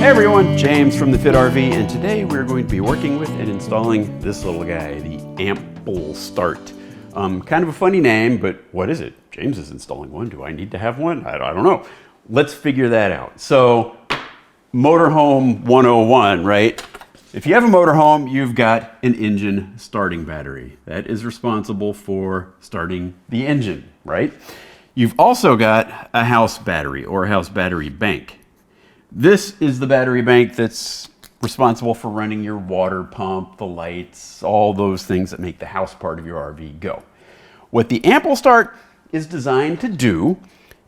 Hey everyone, James from the Fit RV, and today we're going to be working with and installing this little guy, the Ample Start. Kind of a funny name, but what is it? James is installing one. Do I need to have one? I don't know. Let's figure that out. So, motorhome 101, right? If you have a motorhome, you've got an engine starting battery. That is responsible for starting the engine, right? You've also got a house battery or a house battery bank. This is the battery bank that's responsible for running your water pump, the lights, all those things that make the house part of your RV go. What the Ample Start is designed to do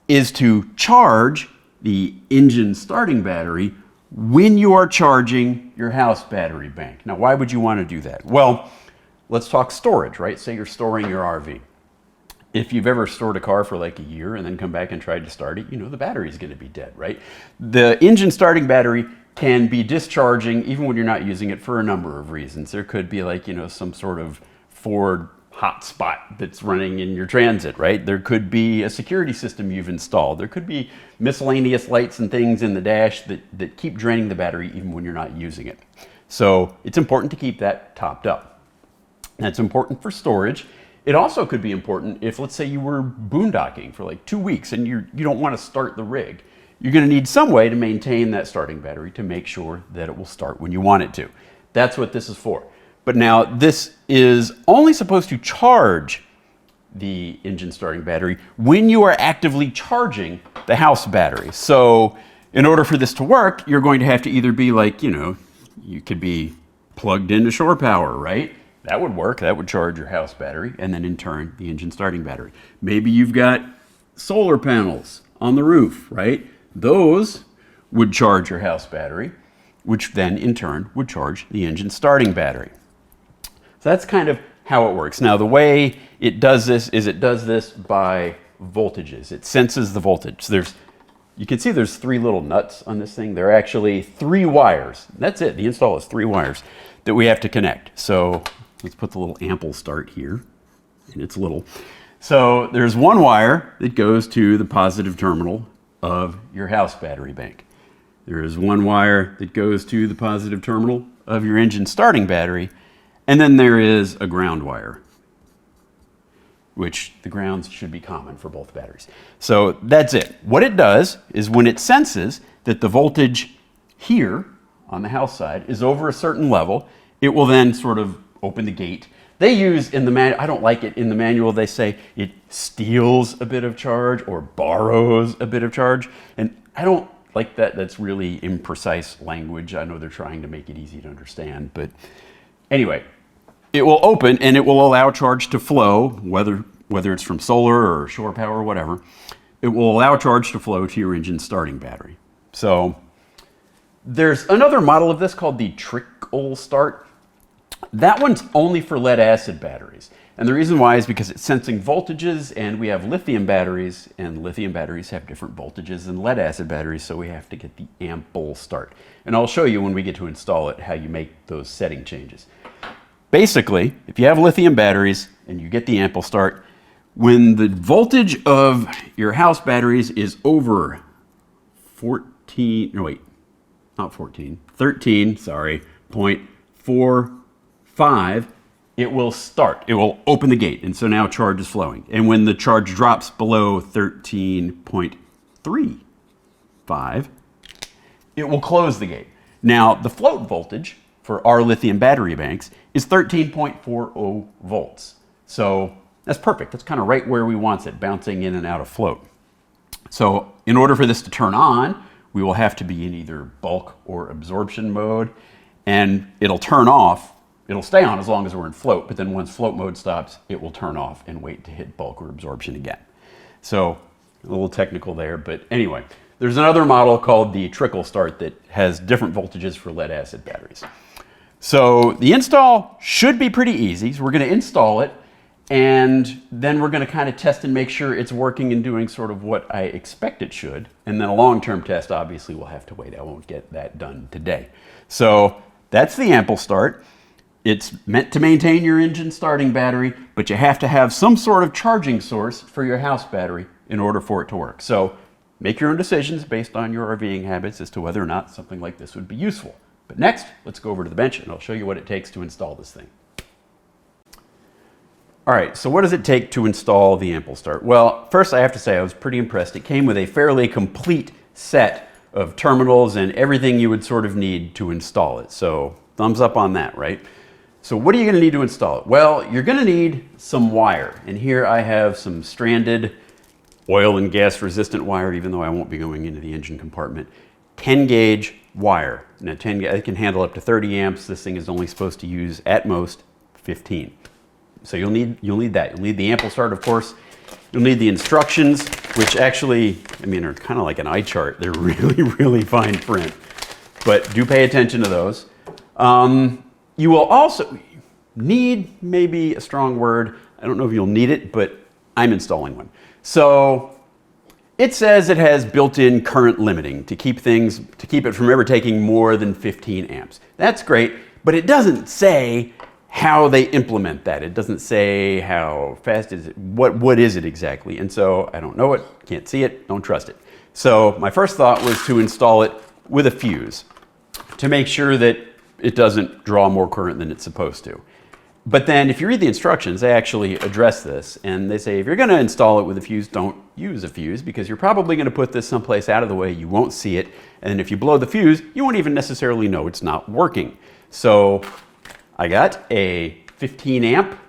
is to charge the engine starting battery when you are charging your house battery bank. Now, why would you want to do that? Well, let's talk storage, right? Say you're storing your RV. If you've ever stored a car for like a year and then come back and tried to start it, you know the battery is going to be dead, right? The engine starting battery can be discharging even when you're not using it for a number of reasons. There could be like, some sort of Ford hotspot that's running in your transit, right? There could be a security system you've installed. There could be miscellaneous lights and things in the dash that keep draining the battery even when you're not using it. So it's important to keep that topped up. That's important for storage. It also could be important if, let's say, you were boondocking for like 2 weeks and you don't want to start the rig. You're going to need some way to maintain that starting battery to make sure that it will start when you want it to. That's what this is for. But now this is only supposed to charge the engine starting battery when you are actively charging the house battery. So in order for this to work, you're going to have to either be like, you could be plugged into shore power, right? That would work. That would charge your house battery and then in turn the engine starting battery. Maybe you've got solar panels on the roof, right? Those would charge your house battery, which then in turn would charge the engine starting battery. So that's kind of how it works. Now the way it does this is it does this by voltages. It senses the voltage. You can see there's 3 little nuts on this thing. They're actually 3 wires. That's it. The install is 3 wires that we have to connect. So let's put the little Ample Start here, and it's little. So there's 1 wire that goes to the positive terminal of your house battery bank. There is 1 wire that goes to the positive terminal of your engine starting battery, and then there is a ground wire, which the grounds should be common for both batteries. So that's it. What it does is when it senses that the voltage here on the house side is over a certain level, it will then sort of open the gate. They use in the manual, I don't like it, in the manual they say it steals a bit of charge or borrows a bit of charge. And I don't like that. That's really imprecise language. I know they're trying to make it easy to understand. But anyway, it will open and it will allow charge to flow, whether it's from solar or shore power or whatever. It will allow charge to flow to your engine starting battery. So there's another model of this called the Trickle Start. That one's only for lead acid batteries. And the reason why is because it's sensing voltages, and we have lithium batteries, and lithium batteries have different voltages than lead acid batteries, so we have to get the Ample Start. And I'll show you when we get to install it how you make those setting changes. Basically, if you have lithium batteries and you get the Ample Start, when the voltage of your house batteries is over 13.45, it will start. It will open the gate, and so now charge is flowing. And when the charge drops below 13.35, it will close the gate. Now, the float voltage for our lithium battery banks is 13.40 volts. So that's perfect. That's kind of right where we want it, bouncing in and out of float. So in order for this to turn on, we will have to be in either bulk or absorption mode, and it'll turn off. It'll stay on as long as we're in float, but then once float mode stops, it will turn off and wait to hit bulk or absorption again. So a little technical there, but anyway, there's another model called the Trickle Start that has different voltages for lead acid batteries. So the install should be pretty easy. So we're going to install it, and then we're going to kind of test and make sure it's working and doing sort of what I expect it should. And then a long-term test, obviously, we'll have to wait. I won't get that done today. So that's the Ample Start. It's meant to maintain your engine starting battery, but you have to have some sort of charging source for your house battery in order for it to work. So make your own decisions based on your RVing habits as to whether or not something like this would be useful. But next, let's go over to the bench and I'll show you what it takes to install this thing. All right, so what does it take to install the Ample Start? Well, first I have to say I was pretty impressed. It came with a fairly complete set of terminals and everything you would sort of need to install it. So thumbs up on that, right? So what are you gonna need to install it? Well, you're gonna need some wire. And here I have some stranded oil and gas resistant wire, even though I won't be going into the engine compartment. 10 gauge wire. Now it can handle up to 30 amps. This thing is only supposed to use at most 15. So you'll need that. You'll need the Ample Start, of course. You'll need the instructions, which actually, I mean, are kind of like an eye chart. They're really, really fine print, but do pay attention to those. You will also need, maybe a strong word, I don't know if you'll need it, but I'm installing one. So it says it has built-in current limiting to keep it from ever taking more than 15 amps. That's great, but it doesn't say how they implement that. It doesn't say how fast is it, what is it exactly. And so I don't know it, can't see it, don't trust it. So my first thought was to install it with a fuse to make sure that it doesn't draw more current than it's supposed to. But then if you read the instructions, they actually address this and they say if you're gonna install it with a fuse, don't use a fuse because you're probably gonna put this someplace out of the way, you won't see it, and if you blow the fuse, you won't even necessarily know it's not working. So I got a 15 amp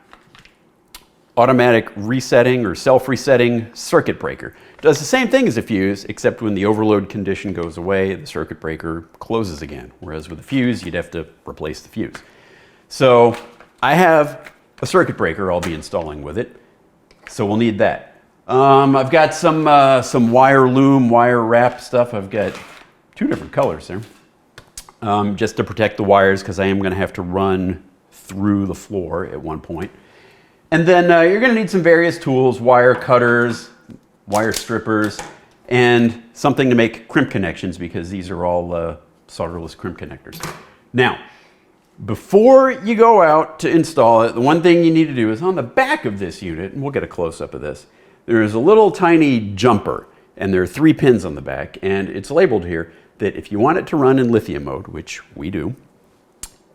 automatic resetting or self-resetting circuit breaker. It does the same thing as a fuse, except when the overload condition goes away, the circuit breaker closes again. Whereas with a fuse, you'd have to replace the fuse. So I have a circuit breaker I'll be installing with it. So we'll need that. I've got some wire loom, wire wrap stuff. I've got 2 different colors there. Just to protect the wires because I am going to have to run through the floor at one point. And then you're going to need some various tools, wire cutters, wire strippers, and something to make crimp connections because these are all solderless crimp connectors. Now, before you go out to install it, the one thing you need to do is on the back of this unit, and we'll get a close-up of this, there is a little tiny jumper, and there are 3 pins on the back, and it's labeled here that if you want it to run in lithium mode, which we do,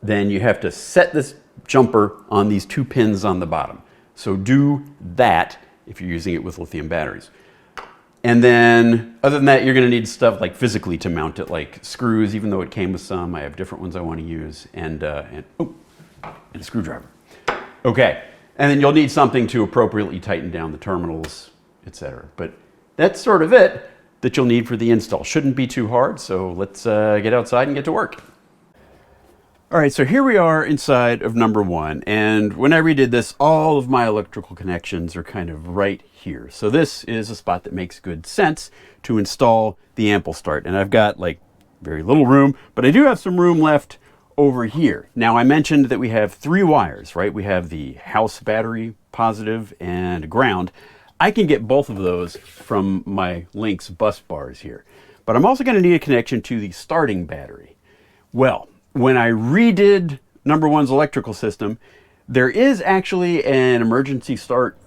then you have to set this jumper on these 2 pins on the bottom. So do that if you're using it with lithium batteries. And then other than that, you're gonna need stuff like physically to mount it, like screws, even though it came with some, I have different ones I wanna use, and a screwdriver. Okay, and then you'll need something to appropriately tighten down the terminals, etc. But that's sort of it that you'll need for the install. Shouldn't be too hard, so let's get outside and get to work. All right, so here we are inside of number 1, and when I redid this, all of my electrical connections are kind of right here. So this is a spot that makes good sense to install the Ample Start, and I've got like very little room, but I do have some room left over here. Now I mentioned that we have 3 wires, right? We have the house battery, positive, and ground. I can get both of those from my Lynx bus bars here, but I'm also going to need a connection to the starting battery. Well, when I redid number 1's electrical system, there is actually an emergency start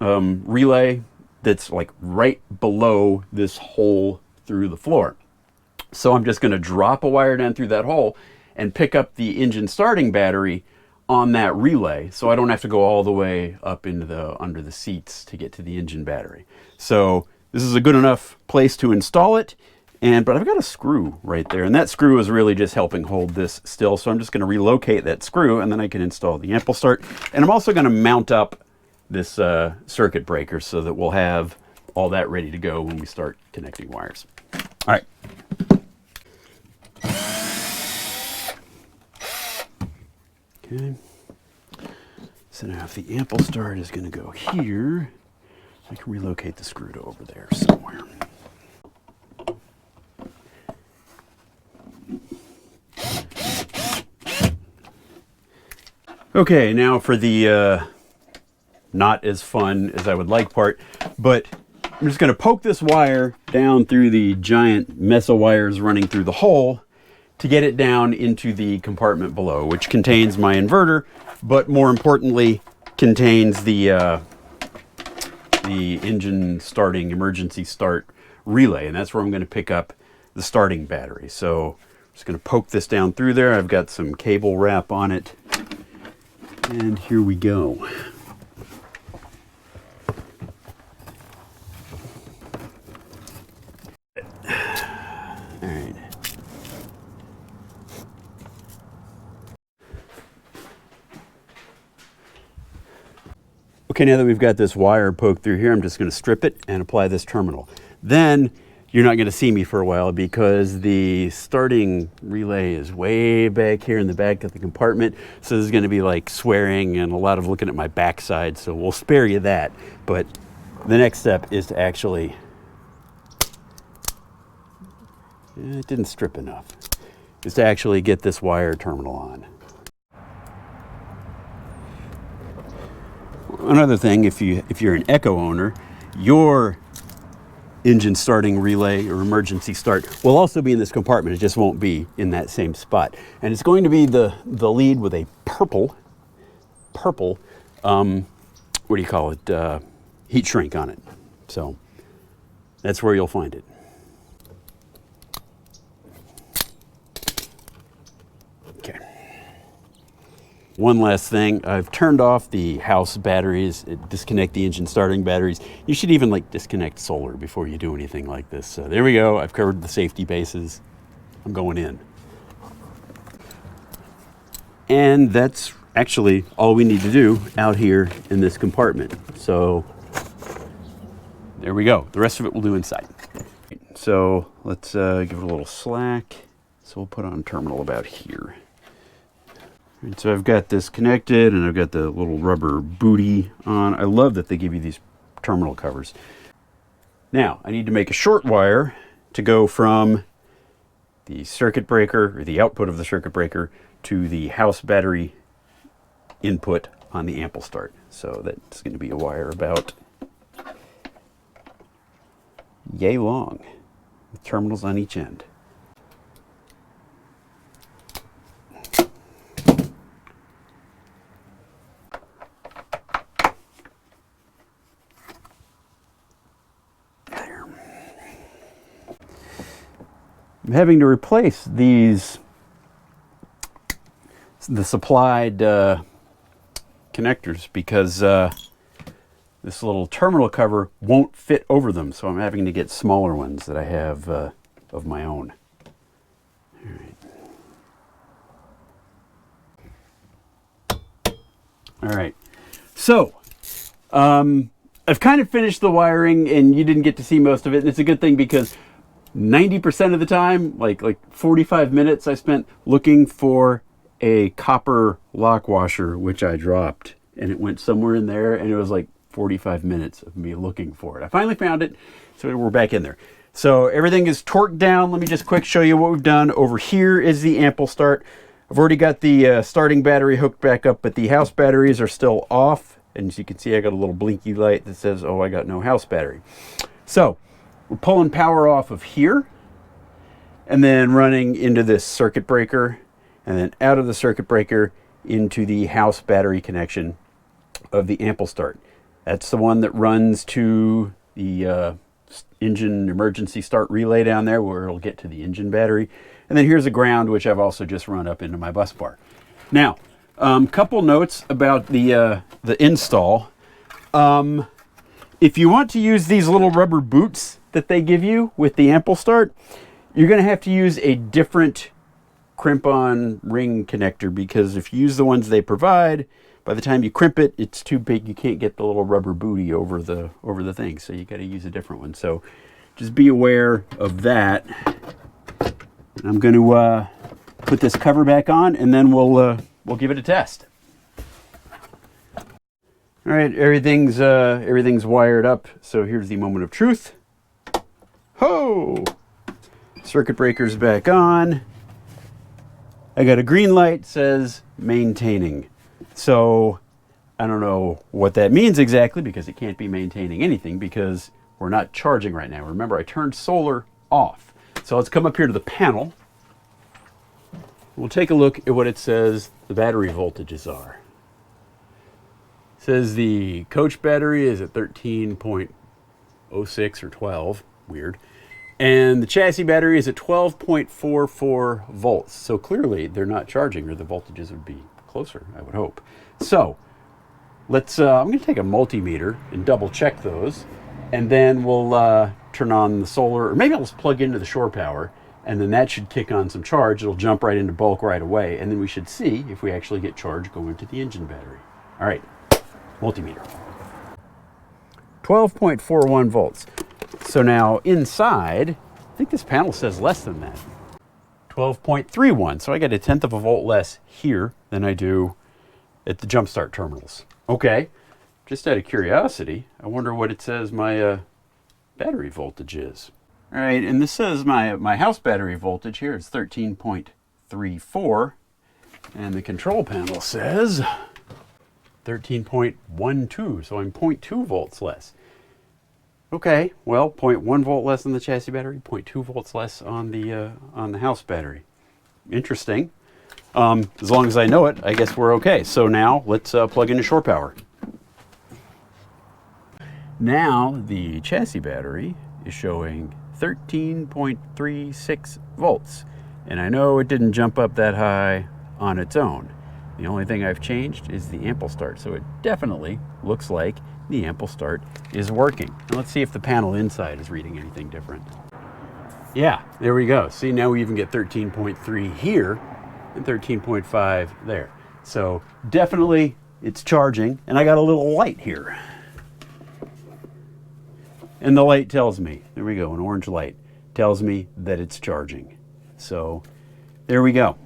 relay that's like right below this hole through the floor. So I'm just going to drop a wire down through that hole and pick up the engine starting battery on that relay, so I don't have to go all the way up into under the seats to get to the engine battery. So this is a good enough place to install it. But I've got a screw right there, and that screw is really just helping hold this still. So I'm just going to relocate that screw, and then I can install the Ample Start. And I'm also going to mount up this circuit breaker so that we'll have all that ready to go when we start connecting wires. All right. Okay. So now if the Ample Start is going to go here, I can relocate the screw to over there somewhere. Okay, now for the not as fun as I would like part, but I'm just going to poke this wire down through the giant mess of wires running through the hole to get it down into the compartment below, which contains my inverter, but more importantly contains the engine starting emergency start relay, and that's where I'm going to pick up the starting battery. So I'm just going to poke this down through there. I've got some cable wrap on it, and here we go. All right. Okay, now that we've got this wire poked through here, I'm just going to strip it and apply this terminal. Then you're not going to see me for a while because the starting relay is way back here in the back of the compartment. So there's going to be like swearing and a lot of looking at my backside. So we'll spare you that. But the next step is to actually, it didn't strip enough, is to actually get this wire terminal on. Another thing, if you're an Echo owner, your engine starting relay or emergency start will also be in this compartment. It just won't be in that same spot. And it's going to be the lead with a purple, what do you call it, heat shrink on it. So that's where you'll find it. Okay. One last thing, I've turned off the house batteries, disconnect the engine starting batteries. You should even like disconnect solar before you do anything like this. So there we go, I've covered the safety bases. I'm going in. And that's actually all we need to do out here in this compartment. So there we go, the rest of it we'll do inside. So let's give it a little slack. So we'll put on terminal about here. And so I've got this connected and I've got the little rubber booty on. I love that they give you these terminal covers. Now I need to make a short wire to go from the circuit breaker or the output of the circuit breaker to the house battery input on the ample start. So that's going to be a wire about yay long with terminals on each end. I'm having to replace the supplied connectors because this little terminal cover won't fit over them, so I'm having to get smaller ones that I have of my own. All right. All right. So I've kind of finished the wiring, and you didn't get to see most of it, and it's a good thing because 90% of the time, like 45 minutes, I spent looking for a copper lock washer, which I dropped, and it went somewhere in there, and it was like 45 minutes of me looking for it. I finally found it, so we're back in there. So everything is torqued down. Let me just quick show you what we've done. Over here is the ample start. I've already got the starting battery hooked back up, but the house batteries are still off. And as you can see, I got a little blinky light that says, oh, I got no house battery. So we're pulling power off of here and then running into this circuit breaker and then out of the circuit breaker into the house battery connection of the ample start. That's the one that runs to the engine emergency start relay down there where it'll get to the engine battery. And then here's a ground, which I've also just run up into my bus bar. Now, couple notes about the install. If you want to use these little rubber boots that they give you with the ample start, you're going to have to use a different crimp-on ring connector, because if you use the ones they provide, by the time you crimp it, it's too big. You can't get the little rubber booty over the thing, so you got to use a different one. So just be aware of that. And I'm going to put this cover back on, and then we'll give it a test. All right, everything's wired up. So here's the moment of truth. Ho! Circuit breaker's back on. I got a green light, says maintaining. So I don't know what that means exactly, because it can't be maintaining anything because we're not charging right now. Remember, I turned solar off. So let's come up here to the panel. We'll take a look at what it says the battery voltages are. It says the coach battery is at 13.06 or 12. weird. And the chassis battery is at 12.44 volts. So clearly they're not charging, or the voltages would be closer, I would hope. So let's, I'm going to take a multimeter and double check those. And then we'll turn on the solar, or maybe I'll just plug into the shore power, and then that should kick on some charge. It'll jump right into bulk right away, and then we should see if we actually get charge going to the engine battery. All right, multimeter. 12.41 volts. So now inside, I think this panel says less than that. 12.31, so I get 1/10 of a volt less here than I do at the jump start terminals. Okay. Just out of curiosity, I wonder what it says my battery voltage is. All right, and this says my house battery voltage here is 13.34, and the control panel says 13.12, so I'm 0.2 volts less. Okay, well, 0.1 volt less on the chassis battery, 0.2 volts less on the house battery. Interesting. As long as I know it, I guess we're okay. So now let's plug into shore power. Now the chassis battery is showing 13.36 volts. And I know it didn't jump up that high on its own. The only thing I've changed is the ample start. So it definitely looks like the ample start is working. And let's see if the panel inside is reading anything different. Yeah, there we go. See, now we even get 13.3 here and 13.5 there. So definitely it's charging, and I got a little light here. And the light tells me, there we go, an orange light, tells me that it's charging. So there we go.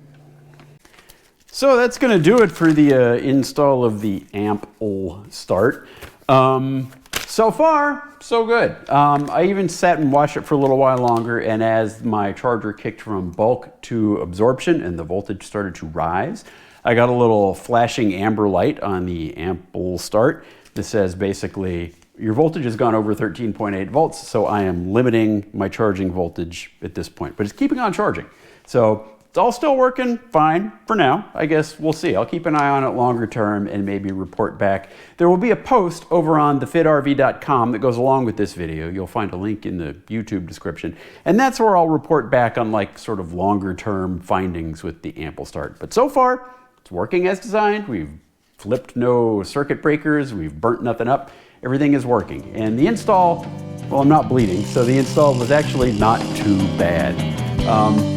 So that's going to do it for the install of the ample start. So far, so good. I even sat and watched it for a little while longer, and as my charger kicked from bulk to absorption and the voltage started to rise, I got a little flashing amber light on the ample start that says basically, your voltage has gone over 13.8 volts, so I am limiting my charging voltage at this point. But it's keeping on charging. So it's all still working fine for now. I guess we'll see. I'll keep an eye on it longer term and maybe report back. There will be a post over on thefidrv.com that goes along with this video. You'll find a link in the YouTube description. And that's where I'll report back on like sort of longer term findings with the ample start. But so far, it's working as designed. We've flipped no circuit breakers. We've burnt nothing up. Everything is working. And the install, well, I'm not bleeding, so the install was actually not too bad.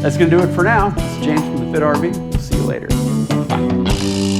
That's going to do it for now. This is James from the Fit RV. We'll see you later. Bye.